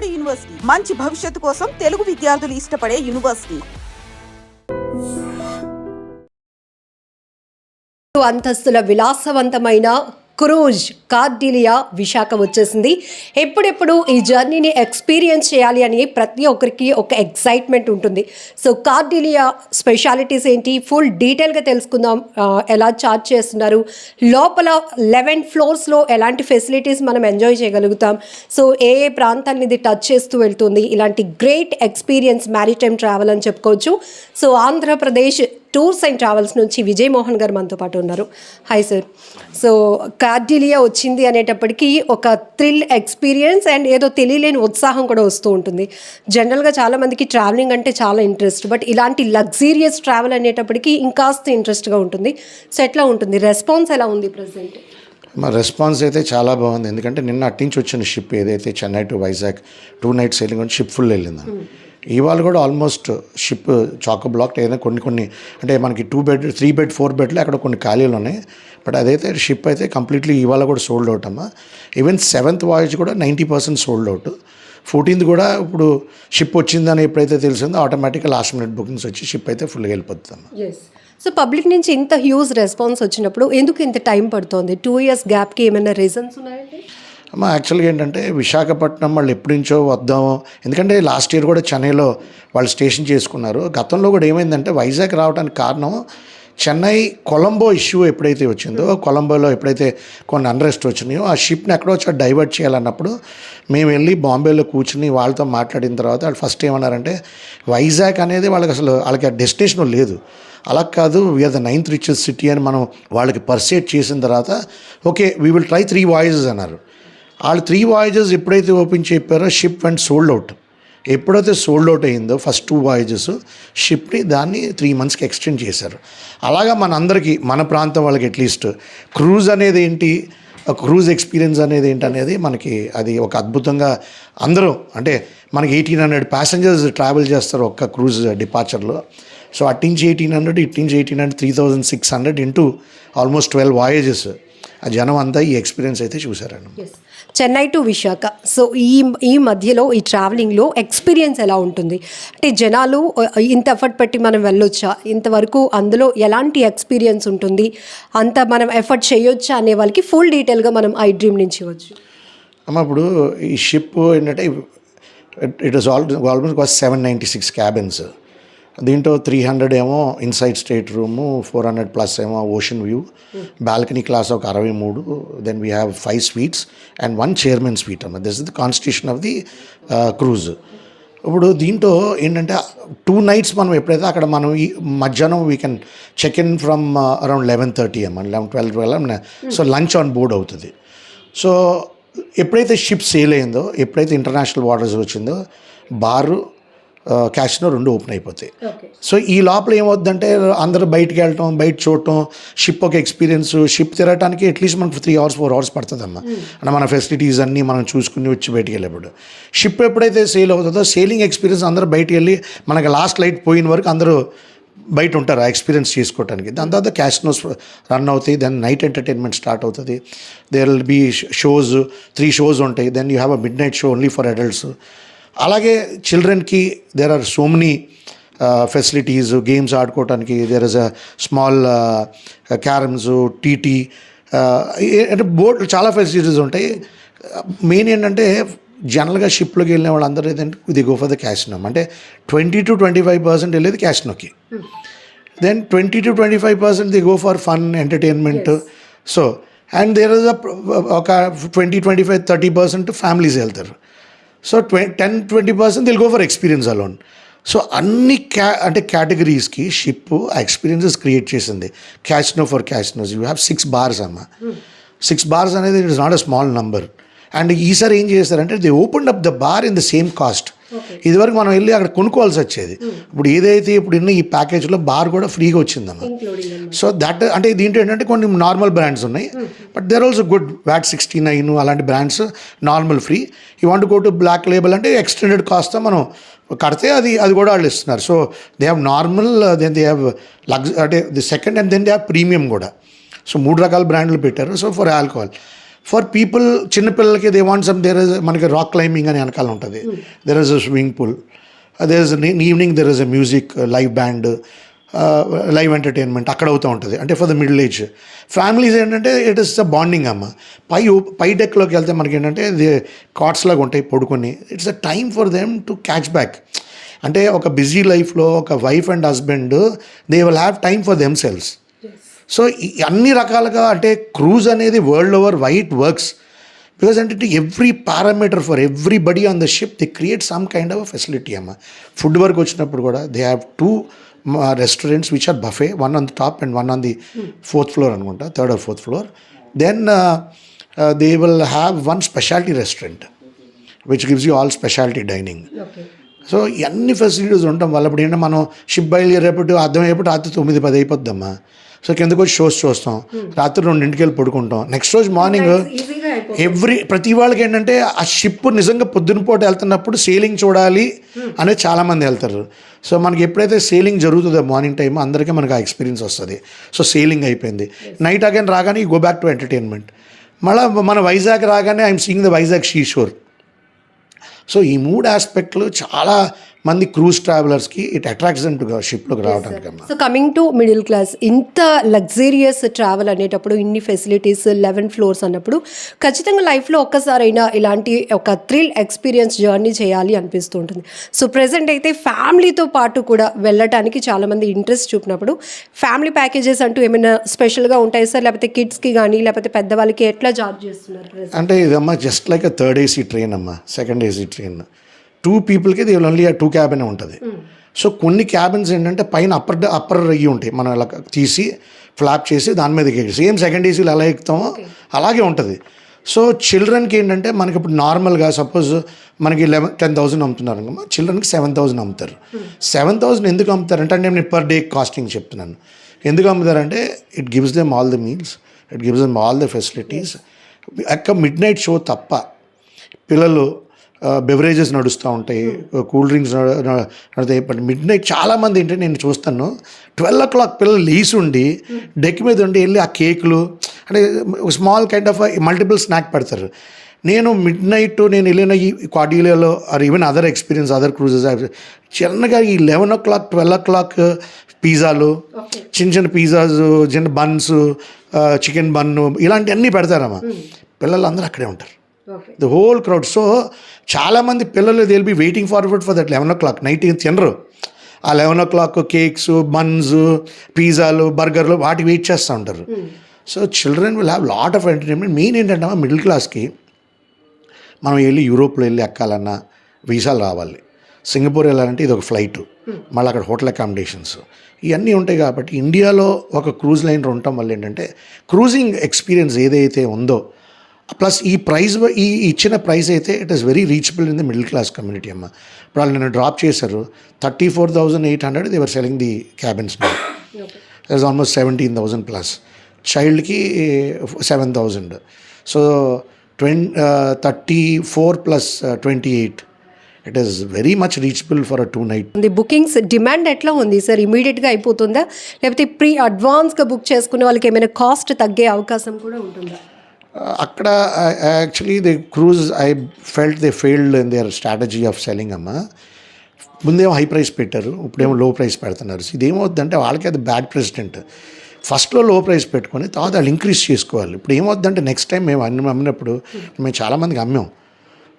నాడు యూనివర్సిటీ మంచి భవిష్యత్తు కోసం తెలుగు విద్యార్థులు ఇష్టపడే యూనివర్సిటీ. అంతస్తుల విలాసవంతమైన క్రూజ్ కార్డిలియా విశాఖ వచ్చేసింది. ఎప్పుడెప్పుడు ఈ జర్నీని ఎక్స్పీరియన్స్ చేయాలి అని ప్రతి ఒక్కరికి ఒక ఎక్సైట్మెంట్ ఉంటుంది. సో కార్డిలియా స్పెషాలిటీస్ ఏంటి ఫుల్ డీటెయిల్గా తెలుసుకుందాం. ఎలా చార్జ్ చేస్తున్నారు, లోపల 11 ఫ్లోర్స్లో ఎలాంటి ఫెసిలిటీస్ మనం ఎంజాయ్ చేయగలుగుతాం, సో ఏ ప్రాంతాన్ని ఇది టచ్ చేస్తూ వెళ్తుంది, ఇలాంటి గ్రేట్ ఎక్స్పీరియన్స్ మ్యారిటైమ్ ట్రావెల్ అని చెప్పుకోవచ్చు. So Andhra Pradesh tours and travels నుంచి విజయ్ మోహన్ గారు మనతో పాటు ఉన్నారు. Hi sir. సో కార్డిలియా వచ్చింది అనేటప్పటికీ ఒక థ్రిల్ ఎక్స్పీరియన్స్ అండ్ ఏదో తెలియలేని ఉత్సాహం కూడా వస్తూ ఉంటుంది. జనరల్గా చాలామందికి ట్రావెలింగ్ అంటే చాలా ఇంట్రెస్ట్, బట్ ఇలాంటి లగ్జీరియస్ ట్రావెల్ అనేటప్పటికీ ఇంకాస్త ఇంట్రెస్ట్గా ఉంటుంది. సో ఎట్లా ఉంటుంది, రెస్పాన్స్ ఎలా ఉంది ప్రజెంట్? మా రెస్పాన్స్ అయితే చాలా బాగుంది. ఎందుకంటే నిన్న అట్టించి వచ్చిన షిప్ ఏదైతే Chennai to Vizag 2 nights sailing అని షిప్ ఫుల్ వెళ్ళింది. ఇవాళ కూడా ఆల్మోస్ట్ షిప్ చాకో బ్లాక్ ఏదైనా కొన్ని అంటే మనకి 2 bed 3 bed 4 bedలు అక్కడ కొన్ని ఖాళీలు ఉన్నాయి. బట్ అదైతే షిప్ అయితే కంప్లీట్లీ ఇవాళ కూడా సోల్డ్ అవుట్ అమ్మా. ఈవెన్ 7th voyage కూడా 90% సోల్డ్ అవుట్. 14th కూడా ఇప్పుడు షిప్ వచ్చిందని ఎప్పుడైతే తెలిసిందో ఆటోమేటిక్గా లాస్ట్ మినిట్ బుకింగ్స్ వచ్చి షిప్ అయితే ఫుల్గా వెళ్ళిపోతుందమ్మా. సో పబ్లిక్ నుంచి ఇంత హ్యూజ్ రెస్పాన్స్ వచ్చినప్పుడు ఎందుకు ఇంత టైం పడుతుంది? 2 years గ్యాప్కి ఏమైనా రీజన్స్ ఉన్నాయండి? అమ్మ యాక్చువల్గా ఏంటంటే విశాఖపట్నం వాళ్ళు ఎప్పటి నుంచో వద్దాము, ఎందుకంటే లాస్ట్ ఇయర్ కూడా చెన్నైలో వాళ్ళు స్టేషన్ చేసుకున్నారు. గతంలో కూడా ఏమైందంటే వైజాగ్ రావడానికి కారణం చెన్నై కొలంబో ఇష్యూ ఎప్పుడైతే వచ్చిందో, కొలంబోలో ఎప్పుడైతే కొన్ని అన్రెస్ట్ వచ్చినాయో ఆ షిప్ని ఎక్కడో వచ్చి డైవర్ట్ చేయాలన్నప్పుడు మేము వెళ్ళి బాంబేలో కూర్చుని వాళ్ళతో మాట్లాడిన తర్వాత వాళ్ళు ఫస్ట్ ఏమన్నారంటే వైజాగ్ అనేది వాళ్ళకి ఆ డెస్టినేషన్ లేదు, అలా కాదు, we are the 9th richest city అని మనం వాళ్ళకి పర్సేట్ చేసిన తర్వాత okay we will try 3 voyages అన్నారు. వాళ్ళు 3 voyages ఎప్పుడైతే ఓపెన్ చెప్పారో షిప్ అండ్ సోల్డ్ అవుట్. ఎప్పుడైతే సోల్డ్ అవుట్ అయిందో ఫస్ట్ 2 voyages షిప్ని దాన్ని 3 monthsకి ఎక్స్టెండ్ చేశారు. అలాగా మన ప్రాంతం వాళ్ళకి అట్లీస్ట్ క్రూజ్ అనేది ఏంటి, క్రూజ్ ఎక్స్పీరియన్స్ అనేది ఏంటి అనేది మనకి అది ఒక అద్భుతంగా అందరూ అంటే మనకి 1800 passengers ట్రావెల్ చేస్తారు ఒక్క క్రూజ్ డిపార్చర్లో. సో అట్టించి 1800 ఇట్టించి 1800 3600 ఇంటూ ఆల్మోస్ట్ 12 voyages ఆ జనం అంతా ఈ ఎక్స్పీరియన్స్ అయితే చూసారండి. చెన్నై టు విశాఖ, సో ఈ మధ్యలో ఈ ట్రావెలింగ్లో ఎక్స్పీరియన్స్ ఎలా ఉంటుంది? అంటే జనాలు ఇంత ఎఫర్ట్ పెట్టి మనం వెళ్ళొచ్చా, ఇంతవరకు అందులో ఎలాంటి ఎక్స్పీరియన్స్ ఉంటుంది, అంత మనం ఎఫర్ట్ చేయొచ్చా అనే వాళ్ళకి ఫుల్ డీటెయిల్గా మనం ఐ డ్రీమ్ నుంచి ఇవ్వచ్చు. అమ్మ ఇప్పుడు ఈ షిప్ ఏంటంటే ఇట్ వాస్ ఆల్మోస్ట్ 796 cabins. దీంట్లో 300 ఏమో ఇన్సైడ్ స్టేట్ రూము, 400+ ఏమో ఓషన్ వ్యూ, బాల్కనీ క్లాస్ ఒక 63, then we have 5 suites and 1 chairman suite అన్న. This is the constitution of the cruise. ఇప్పుడు దీంట్లో ఏంటంటే 2 nights మనం ఎప్పుడైతే అక్కడ మనం ఈ మధ్యాహ్నం we can check in from around 11:30 అమ్మ, 12 సో లంచ్ ఆన్ బోర్డ్ అవుతుంది. సో ఎప్పుడైతే షిప్ సేల్ అయిందో, ఎప్పుడైతే ఇంటర్నేషనల్ వాటర్స్ వచ్చిందో బారు క్యాసినో 2 ఓపెన్ అయిపోతాయి. సో ఈ లోపల ఏమవుద్దంటే అందరూ బయటికి వెళ్ళటం, బయట చూడటం, షిప్ ఒక ఎక్స్పీరియన్స్, షిప్ తిరగటానికి అట్లీస్ట్ మనకు 3 hours 4 hours పడుతుందమ్మా. అంటే మన ఫెసిలిటీస్ అన్నీ మనం చూసుకుని వచ్చి బయటికి వెళ్ళేప్పుడు షిప్ ఎప్పుడైతే సేల్ అవుతుందో సేలింగ్ ఎక్స్పీరియన్స్ అందరూ బయటికి వెళ్ళి మనకి లాస్ట్ లైట్ పోయిన వరకు అందరూ బయట ఉంటారు ఆ ఎక్స్పీరియన్స్ చేసుకోవడానికి. దాని తర్వాత క్యాసినోస్ రన్ అవుతాయి, దెన్ నైట్ ఎంటర్టైన్మెంట్ స్టార్ట్ అవుతుంది. There will be shows, 3 shows ఉంటాయి. Then you have a midnight show only for adults. అలాగే చిల్డ్రన్కి there are so many facilities, games ఆడుకోవటానికి. There is a small carroms, TT, అంటే boat చాలా facilities ఉంటాయి. Main ఏంటంటే జనరల్గా షిప్లోకి వెళ్ళిన వాళ్ళందరూ ఏదంటే ఇది గో ఫర్ ద క్యాసినో, అంటే 20 to 25% వెళ్ళేది క్యాసినోకి. Then 20 to 25% the go for fun entertainment. So and there is ఒక 20-25-30% ఫ్యామిలీస్ వెళ్తారు. So 10-20% they'll go for experience alone. So అన్ని అంటే కేటగిరీస్కి షిప్ ఆ ఎక్స్పీరియన్సెస్ క్రియేట్ చేసింది. Casino for casinos you have 6 bars అమ్మ. 6 bars అనేది it is not a small number. And ఈసారి ఏం చేస్తారంటే they open up the bar in the same cost. ఇదివరకు మనం వెళ్ళి అక్కడ కొనుక్కోవాల్సి వచ్చేది. ఇప్పుడు ఏదైతే ఇప్పుడు ఈ ప్యాకేజ్లో బార్ కూడా ఫ్రీగా వచ్చిందమ్మా. సో దట్ అంటే దీంట్లో ఏంటంటే కొన్ని నార్మల్ బ్రాండ్స్ ఉన్నాయి, but there also good VAT 69 అలాంటి brands normal free. You want go to black label అంటే ఎక్స్టెండెడ్ కాస్ట్ మనం కడితే అది కూడా వాళ్ళు ఇస్తున్నారు. So they have normal, then they have అంటే the second, and then they have premium కూడా. సో 3 రకాల బ్రాండ్లు పెట్టారు. So for alcohol for people చిన్నపిల్లలకి they want some there is మనకి రాక్ క్లైంబింగ్ అని వెనకాల ఉంటుంది, there is a swimming pool, there is evening there is a music live band, live entertainment అక్కడ అవుతూ ఉంటుంది. అంటే for the middle age families ఏంటంటే ఇట్ ఇస్ ద బాండింగ్ అమ్మ. పై డెక్లోకి వెళ్తే మనకి ఏంటంటే ఇది కాట్స్ లాగా ఉంటాయి పడుకొని, it's a time for them to catch back. అంటే ఒక బిజీ లైఫ్లో ఒక wife and husband they will have time for themselves. So అన్ని రకాలుగా అంటే క్రూజ్ అనేది world over wide works because అంటే every parameter for everybody on the ship they create some kind of facility అమ్మ. Food వరకు వచ్చినప్పుడు కూడా they have 2 restaurants which are buffet, one on the top and one on the 4th floor అనుకుంటా, 3rd or 4th floor. Then they will have one specialty restaurant which gives you all specialty dining. So ఇవన్నీ facilities ఉండటం వల్ల ఇప్పుడు ఏంటంటే మనం ship బయలుదేరేపటి అర్థమయ్యేప్పుడు రాత్రి 9-10 అయిపోద్దమ్మా. So కిందకు వచ్చి షోస్ చూస్తాం, రాత్రి 2ంటికి వెళ్ళి పడుకుంటాం, నెక్స్ట్ రోజు మార్నింగ్ ప్రతి వాళ్ళకి ఏంటంటే ఆ షిప్ నిజంగా పొద్దున పూట వెళ్తున్నప్పుడు సేలింగ్ చూడాలి అనేది చాలామంది వెళ్తారు. సో మనకి ఎప్పుడైతే సేలింగ్ జరుగుతుందో మార్నింగ్ టైం అందరికీ మనకు ఆ ఎక్స్పీరియన్స్ వస్తుంది. సో సేలింగ్ అయిపోయింది, నైట్ అగైన్ రాగానే గో బ్యాక్ టు ఎంటర్టైన్మెంట్. మళ్ళీ మన వైజాగ్ రాగానే I'm seeing the Vizag sea shore. So ఈ 3 ఆస్పెక్ట్లు చాలా మంది క్రూజ్ ట్రావెలర్స్కి ఇట్ అట్రాక్ట్స్ దెమ్ టు షిప్లోకి రావడానికి. So coming to middle class, ఇంత లగ్జరియస్ ట్రావెల్ అనేటప్పుడు ఇన్ని ఫెసిలిటీస్ 11 floors అన్నప్పుడు ఖచ్చితంగా లైఫ్లో ఒక్కసారైనా ఇలాంటి ఒక థ్రిల్ ఎక్స్పీరియన్స్ జర్నీ చేయాలి అనిపిస్తూ ఉంటుంది. సో ప్రెసెంట్ అయితే ఫ్యామిలీతో పాటు కూడా వెళ్ళటానికి చాలామంది ఇంట్రెస్ట్ చూపినప్పుడు ఫ్యామిలీ ప్యాకేజెస్ అంటూ ఏమైనా స్పెషల్గా ఉంటాయి సార్, లేకపోతే కిడ్స్కి కానీ లేకపోతే పెద్దవాళ్ళకి ఎట్లా చార్జ్ చేస్తున్నారు? అంటే ఇదమ్మా just like a 3rd AC train అమ్మా, 2nd AC ట్రైన్. 2 peopleకి దే విల్ ఓన్లీ 2 క్యాబిన్ ఉంటుంది. సో కొన్ని క్యాబిన్స్ ఏంటంటే పైన అప్పర్ అయ్యి ఉంటాయి, మనం ఇలా తీసి ఫ్లాప్ చేసి దాని మీద ఎక్కి సేమ్ 2nd ACలో ఎలా ఎక్కుతామో అలాగే ఉంటుంది. సో చిల్డ్రన్కి ఏంటంటే మనకి ఇప్పుడు నార్మల్గా సపోజ్ మనకి 10,000 అమ్ముతున్నారు అనుకో, చిల్డ్రన్కి 7,000 అమ్ముతారు. 7,000 ఎందుకు అమ్ముతారంటే అంటే నేను పర్ డే కాస్టింగ్ చెప్తున్నాను. ఎందుకు అమ్ముతారంటే it gives them all the meals, it gives them all the facilities. అక్క మిడ్ నైట్ షో తప్ప పిల్లలు బెవరేజెస్ నడుస్తూ ఉంటాయి, కూల్ డ్రింక్స్ నడుతాయి. బట్ మిడ్ నైట్ చాలామంది ఏంటంటే నేను చూస్తాను 12 o'clock పిల్లలు లీసి ఉండి డెక్ మీద ఉండి వెళ్ళి ఆ కేకులు అంటే small kind of multiple snack పెడతారు. నేను మిడ్ నైట్ నేను వెళ్ళిన ఈ క్వార్టీలియాలో or even other experience other cruises చిన్నగా ఈ 11 o'clock 12 o'clock పిజ్జాలు, చిన్న పిజ్జాస్, చిన్న బన్స్, చికెన్ బన్ను ఇలాంటివన్నీ పెడతారమ్మా. పిల్లలు అందరూ అక్కడే ఉంటారు, ద హోల్ క్రౌడ్. సో చాలామంది పిల్లలు they will be waiting forward for that 11 o'clock. Night తినరు, ఆ 11 o'clock కేక్స్, బన్స్, పిజ్జాలు, బర్గర్లు వాటికి వెయిట్ చేస్తూ ఉంటారు. So children will have lot of entertainment. Main ఏంటంటే మిడిల్ క్లాస్కి మనం వెళ్ళి యూరోప్లో వెళ్ళి ఎక్కాలన్నా వీసాలు రావాలి, సింగపూర్ వెళ్ళాలంటే ఇది ఒక ఫ్లైట్, మళ్ళీ అక్కడ హోటల్ అకామిడేషన్స్ ఇవన్నీ ఉంటాయి. కాబట్టి ఇండియాలో ఒక క్రూజ్ లైనర్ ఉండటం వల్ల ఏంటంటే క్రూజింగ్ ఎక్స్పీరియన్స్ ఏదైతే ఉందో ప్లస్ ఈ ప్రైస్ ఈ ఇచ్చిన ప్రైస్ అయితే it is very reachable in the middle class community అమ్మ. ఇప్పుడు వాళ్ళు నన్ను డ్రాప్ చేశారు 34,800 they were selling the cabins. That is almost 17,000 plus, చైల్డ్కి 7,000. So 34 plus 28 it is very much reachable for a 2 night. Bookings demand ఎట్లా ఉంది sir? ఇమీడియట్గా అయిపోతుందా, లేకపోతే ప్రీ అడ్వాన్స్గా బుక్ చేసుకునే వాళ్ళకి ఏమైనా కాస్ట్ తగ్గే అవకాశం కూడా ఉంటుందా? అక్కడ actually the cruise I felt they failed in there strategy of selling అమ్మ. ముందేమో హై ప్రైస్ పెట్టారు, ఇప్పుడేమో లో ప్రైస్ పెడుతున్నారు. ఇదేమవుద్దంటే వాళ్ళకి అది బ్యాడ్ ప్రెసిడెంట్. ఫస్ట్లో లో ప్రైస్ పెట్టుకొని తర్వాత వాళ్ళు ఇంక్రీజ్ చేసుకోవాలి. ఇప్పుడు ఏమవుద్దంటే నెక్స్ట్ టైం మేము అమ్మినప్పుడు మేము చాలామందికి అమ్మాం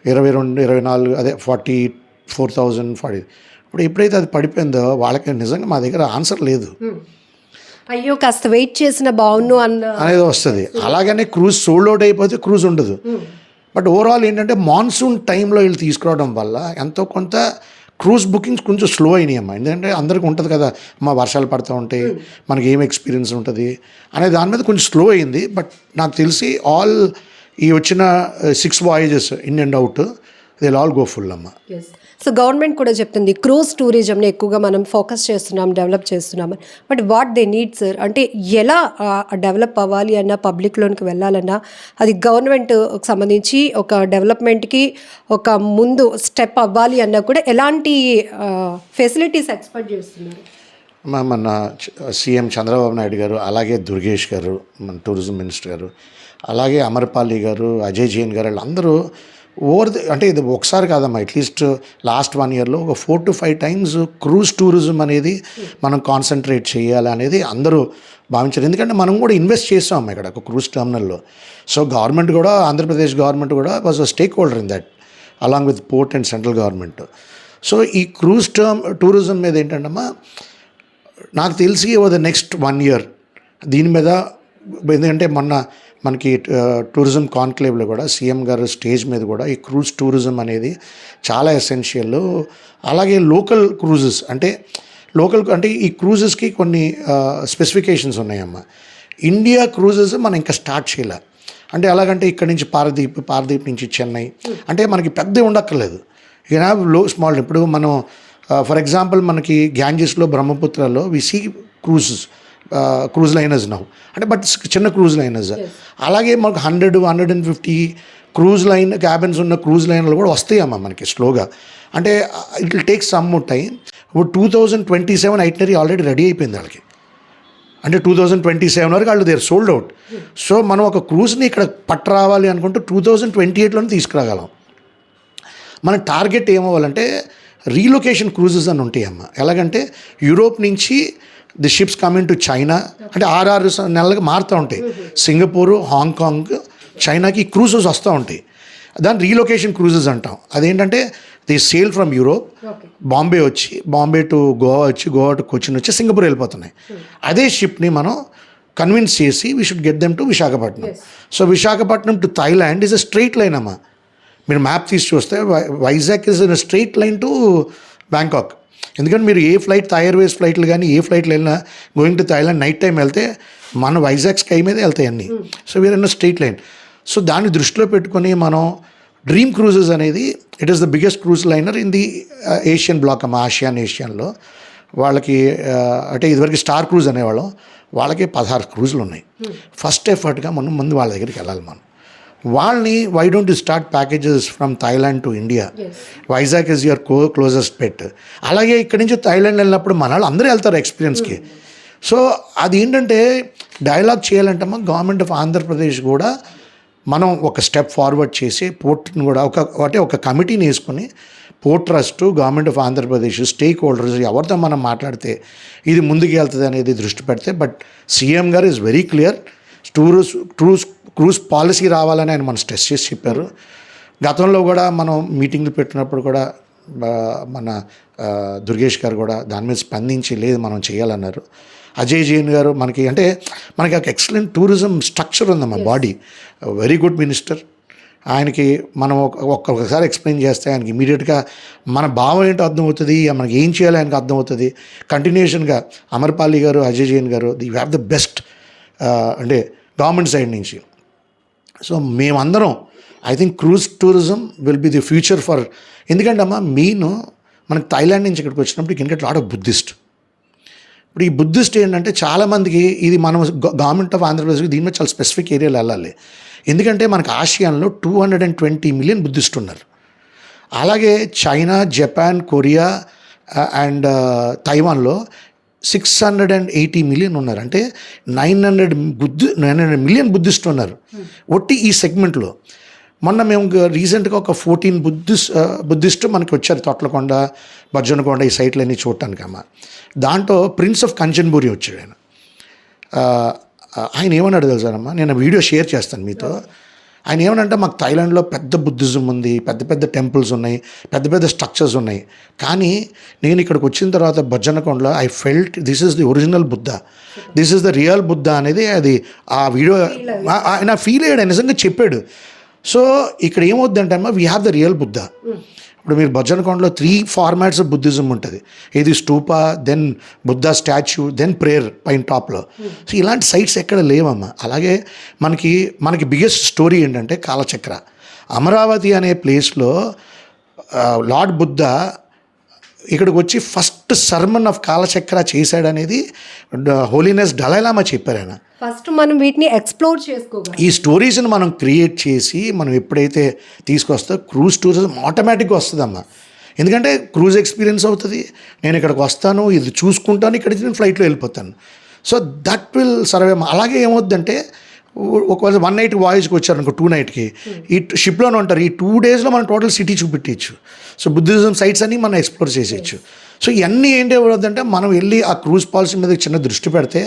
22, 24 అదే 44,000 40. ఇప్పుడు ఎప్పుడైతే అది పడిపోయిందో వాళ్ళకి నిజంగా మా దగ్గర ఆన్సర్ లేదు. అయ్యో కాస్త వెయిట్ చేసిన బాగున్ను అనేది వస్తుంది. అలాగనే క్రూజ్ సోల్డ్ అవుట్ అయిపోతే క్రూజ్ ఉండదు. బట్ ఓవరాల్ ఏంటంటే మాన్సూన్ టైంలో వీళ్ళు తీసుకురావడం వల్ల ఎంతో కొంత క్రూజ్ బుకింగ్స్ కొంచెం స్లో అయినాయి అమ్మా. ఎందుకంటే అందరికీ ఉంటుంది కదా అమ్మ వర్షాలు పడుతూ ఉంటాయి, మనకి ఏం ఎక్స్పీరియన్స్ ఉంటుంది అనే దాని మీద కొంచెం స్లో అయింది. బట్ నాకు తెలిసి ఆల్ ఈ వచ్చిన 6 voyages in and out they all go full అమ్మ. సో గవర్నమెంట్ కూడా చెప్తుంది క్రూజ్ టూరిజంని ఎక్కువగా మనం ఫోకస్ చేస్తున్నాం, డెవలప్ చేస్తున్నాం. But what they need sir అంటే ఎలా డెవలప్ అవ్వాలి అన్న, పబ్లిక్లోనికి వెళ్ళాలన్నా అది గవర్నమెంట్కి సంబంధించి ఒక డెవలప్మెంట్కి ఒక ముందు స్టెప్ అవ్వాలి అన్నా కూడా ఎలాంటి ఫెసిలిటీస్ ఎక్స్పెక్ట్ చేస్తున్నారు? మన సీఎం చంద్రబాబు నాయుడు గారు అలాగే దుర్గేష్ గారు మన టూరిజం మినిస్టర్ గారు అలాగే అమర్పాలి గారు, అజయ్ జైన్ గారు వీళ్ళందరూ అంటే ఇది ఒకసారి కాదమ్మా, అట్లీస్ట్ లాస్ట్ 1 yearలో ఒక 4 to 5 times క్రూజ్ టూరిజం అనేది మనం కాన్సన్ట్రేట్ చేయాలి అనేది అందరూ భావించారు. ఎందుకంటే మనం కూడా ఇన్వెస్ట్ చేసాం ఇక్కడ ఒక క్రూజ్ టర్మినల్లో. సో గవర్నమెంట్ కూడా, ఆంధ్రప్రదేశ్ గవర్నమెంట్ కూడా was a stake holder in that along with port and central government. So ఈ క్రూజ్ టూరిజం మీద ఏంటంటమ్మా, నాకు తెలిసి ఓవర్ ద నెక్స్ట్ 1 year దీని మీద, ఎందుకంటే మొన్న మనకి టూరిజం కాన్క్లేవ్లో కూడా సీఎం గారు స్టేజ్ మీద కూడా ఈ క్రూజ్ టూరిజం అనేది చాలా ఎసెన్షియల్. అలాగే లోకల్ క్రూజెస్ అంటే ఈ క్రూజెస్కి కొన్ని స్పెసిఫికేషన్స్ ఉన్నాయమ్మా. ఇండియా క్రూజెస్ మనం ఇంకా స్టార్ట్ చేయాలి. అంటే ఎలాగంటే ఇక్కడ నుంచి పారదీప్ నుంచి చెన్నై అంటే మనకి పెద్ద ఉండక్కర్లేదు. You have small. ఇప్పుడు మనం ఫర్ ఎగ్జాంపుల్ మనకి గ్యాంజెస్లో, బ్రహ్మపుత్రలో we see cruise liners now, అంటే బట్ చిన్న క్రూజ్ లైనర్స్. అలాగే మనకు 100-150 క్రూజ్ లైన్ క్యాబిన్స్ ఉన్న క్రూజ్ లైనర్లు కూడా వస్తాయమ్మా మనకి స్లోగా. అంటే it will take some time. ఇప్పుడు 2027 ఐటనరీ ఆల్రెడీ రెడీ అయిపోయింది వాళ్ళకి. అంటే 2027 వరకు వాళ్ళు దేర్ సోల్డ్ అవుట్. సో మనం ఒక క్రూజ్ని ఇక్కడ రావాలి అనుకుంటే 2028లోనే తీసుకురాగలం. మన టార్గెట్ ఏమవ్వాలంటే రీలొకేషన్ క్రూజెస్ అని ఉంటాయమ్మ. ఎలాగంటే యూరోప్ నుంచి the ships coming to China, అంటే 6 నెలలకు మారుతూ ఉంటాయి. సింగపూరు, హాంకాంగ్, చైనాకి క్రూజెస్ వస్తూ ఉంటాయి. దాన్ని రీలొకేషన్ క్రూజెస్ అంటాం. అదేంటంటే the sale from Europe, Bombay to Goa వచ్చి, గోవా టు కొచ్చిన్ వచ్చి సింగపూర్ వెళ్ళిపోతున్నాయి. అదే షిప్ని మనం కన్విన్స్ చేసి we should get them to Visakhapatnam. So Visakhapatnam to Thailand is a straight line అమ్మా. మీరు మ్యాప్ తీసి చూస్తే Vizag is a straight line to Bangkok. ఎందుకంటే మీరు ఏ ఫ్లైట్, ఎయిర్వేస్ ఫ్లైట్లు కానీ ఏ ఫ్లైట్లు వెళ్ళినా going to Thailand night time వెళ్తే మన వైజాగ్ స్కై మీదే వెళ్తాయి అన్నీ. So we are in a straight line. సో దాన్ని దృష్టిలో పెట్టుకొని మనం డ్రీమ్ క్రూజెస్ అనేది it is the biggest cruise liner in the Asian block అమ్మా. ఏషియాన్లో వాళ్ళకి అంటే ఇదివరకు స్టార్ క్రూజ్ అనేవాళ్ళం, వాళ్ళకి 16 క్రూజులు ఉన్నాయి. ఫస్ట్ ఎఫర్ట్గా మనం ముందు వాళ్ళ దగ్గరికి వెళ్ళాలి. మనం వాళ్ళని why don't you start packages from Thailand to India. Vizag is your closest bet. అలాగే ఇక్కడి నుంచి థాయిలాండ్ వెళ్ళినప్పుడు మన వాళ్ళు అందరూ వెళ్తారు ఎక్స్పీరియన్స్కి. సో అది ఏంటంటే డైలాగ్ చేయాలంటే గవర్నమెంట్ ఆఫ్ ఆంధ్రప్రదేశ్ కూడా మనం ఒక స్టెప్ ఫార్వర్డ్ చేసి పోర్ట్ని కూడా ఒక కమిటీని వేసుకొని port trust, government of Andhra Pradesh, stake holders ఎవరితో మనం మాట్లాడితే ఇది ముందుకు వెళ్తుంది అనేది దృష్టి పెడితే. బట్ సీఎం గారు is very clear. Cruise policy రావాలని ఆయన మనం స్ట్రెస్ చేసి చెప్పారు. గతంలో కూడా మనం మీటింగ్లు పెట్టినప్పుడు కూడా మన దుర్గేష్ గారు కూడా దాని మీద స్పందించి లేదు మనం చేయాలన్నారు. అజయ్ జైన్ గారు మనకి ఒక ఎక్సలెంట్ టూరిజం స్ట్రక్చర్ ఉందమ్మా. Body very good minister. ఆయనకి మనం ఒక్కొక్కసారి ఎక్స్ప్లెయిన్ చేస్తే ఆయనకి ఇమీడియట్గా మన భావం ఏంటో అర్థమవుతుంది, మనకి ఏం చేయాలో ఆయనకు అర్థమవుతుంది. కంటిన్యూషన్గా అమర్పాలి గారు, అజయ్ జైన్ గారు యూ హ్యావ్ ద బెస్ట్ అంటే గవర్నమెంట్ సైడ్ నుంచి. సో మేమందరం I think cruise tourism will be the future for. ఎందుకంటే అమ్మా మనకి థాయిలాండ్ నుంచి ఇక్కడికి వచ్చినప్పుడు ఇంకా లాట్ ఆఫ్ బుద్ధిస్ట్. ఇప్పుడు ఈ బుద్ధిస్ట్ ఏంటంటే చాలామందికి ఇది మనం గవర్నమెంట్ ఆఫ్ ఆంధ్రప్రదేశ్కి దీని మీద చాలా స్పెసిఫిక్ ఏరియాలో వెళ్ళాలి. ఎందుకంటే మనకు ఆసియాలో 220 million బుద్ధిస్ట్ ఉన్నారు. అలాగే చైనా, జపాన్, కొరియా అండ్ తైవాన్లో 680 million ఉన్నారు. అంటే 900 million బుద్ధిస్ట్ ఉన్నారు ఒట్టి ఈ సెగ్మెంట్లో. మొన్న మేము రీసెంట్గా ఒక 14 బుద్ధిస్ట్ మనకి వచ్చారు. తొట్లకొండ, బజ్జనకొండ ఈ సైట్లన్నీ చూడటానికి అమ్మ. దాంట్లో ప్రిన్స్ ఆఫ్ కంచన్బూరి వచ్చాడు ఆయన. ఆయన ఏమన్నాడు తెలుసానమ్మా, నేను వీడియో షేర్ చేస్తాను మీతో. ఆయన ఏమనంటే మాకు థాయిలాండ్లో పెద్ద బుద్ధిజం ఉంది, పెద్ద పెద్ద టెంపుల్స్ ఉన్నాయి, పెద్ద పెద్ద స్ట్రక్చర్స్ ఉన్నాయి. కానీ నేను ఇక్కడికి వచ్చిన తర్వాత బజ్జనకొండలో I felt this is the original Buddha, this is the real Buddha అనేది అది ఆ వీడియో ఆయన ఫీల్ అయ్యాడు, నిజంగా చెప్పాడు. సో ఇక్కడ ఏమవుద్దంటే అమ్మా we have the real Buddha. ఇప్పుడు మీరు బజ్జనకొండలో 3 formats ఆఫ్ బుద్ధిజం ఉంటుంది. ఇది stupa, then Buddha statue, then prayer పైన టాప్లో. సో ఇలాంటి సైట్స్ ఎక్కడ లేవమ్మా. అలాగే మనకి బిగ్గెస్ట్ స్టోరీ ఏంటంటే కాలచక్ర. అమరావతి అనే ప్లేస్లో లార్డ్ బుద్ధ ఇక్కడికి వచ్చి first sermon of కాలచక్ర చేశాడనేది holiness Dalai Lama చెప్పారు ఆయన. ఫస్ట్ మనం వీటిని ఎక్స్ప్లోర్ చేసుకోవాలి. ఈ స్టోరీస్ని మనం క్రియేట్ చేసి మనం ఎప్పుడైతే తీసుకొస్తే క్రూజ్ టూరిజం ఆటోమేటిక్గా వస్తుందమ్మా. ఎందుకంటే క్రూజ్ ఎక్స్పీరియన్స్ అవుతుంది, నేను ఇక్కడికి వస్తాను, ఇది చూసుకుంటాను, ఇక్కడికి నేను ఫ్లైట్లో వెళ్ళిపోతాను. So that will survey. అలాగే ఏమవుద్దంటే ఒకవేళ 1 నైట్కి వాయిస్కి వచ్చారనుకో 2 నైట్కి ఈ షిప్లోనే ఉంటారు. ఈ 2 డేస్లో మనం టోటల్ సిటీ చూపెట్టచ్చు. సో బుద్ధిజం సైట్స్ అన్ని మనం ఎక్స్ప్లోర్ చేసేయచ్చు. సో ఇవన్నీ ఏంటి అవుతుందంటే మనం వెళ్ళి ఆ క్రూజ్ పాలసీ మీద చిన్న దృష్టి పెడితే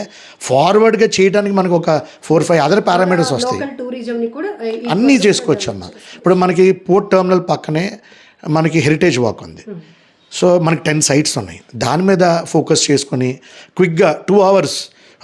ఫార్వర్డ్గా చేయడానికి మనకు ఒక 4-5 అదర్ పారామీటర్స్ వస్తాయి. టూరిజంని కూడా అన్నీ చేసుకోవచ్చు అన్న. ఇప్పుడు మనకి పోర్ట్ టెర్మినల్ పక్కనే మనకి హెరిటేజ్ వాక్ ఉంది. సో మనకి 10 సైట్స్ ఉన్నాయి. దాని మీద ఫోకస్ చేసుకొని క్విక్గా 2 hours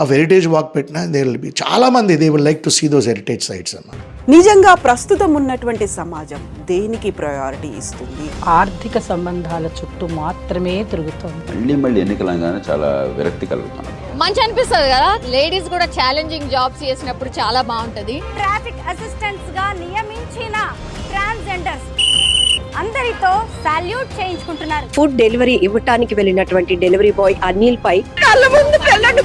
ఆఫ్ హెరిటేజ్ వాక్ పెట్టినా దే విల్ బి చాలామంది they will like to see those heritage sites అన్న. నిజంగా ప్రస్తుతం ఉన్నటువంటి సమాజం దేనికి ప్రయారిటీ ఇస్తుంది? ఆర్థిక సంబంధాల చుట్టూ మాత్రమే తిరుగుతోంది. మళ్ళీ ఎన్నికలంగానే చాలా విరక్తి కలుగుతాను. మంచి అనిపిస్తుంది కదా, లేడీస్ కూడా ఛాలెంజింగ్ జాబ్స్ చేసినప్పుడు చాలా బాగుంటది. ట్రాఫిక్ అసిస్టెంట్స్ గా నియమించిన ట్రాన్స్జెండర్స్ అందరితో సాల్యూట్ చేయించుకుంటున్నారు. ఫుడ్ డెలివరీ ఇవ్వటానికి వెళ్ళినటువంటి డెలివరీ బాయ్ అనిల్ పై కళ్ళ ముందు పెళ్ళండి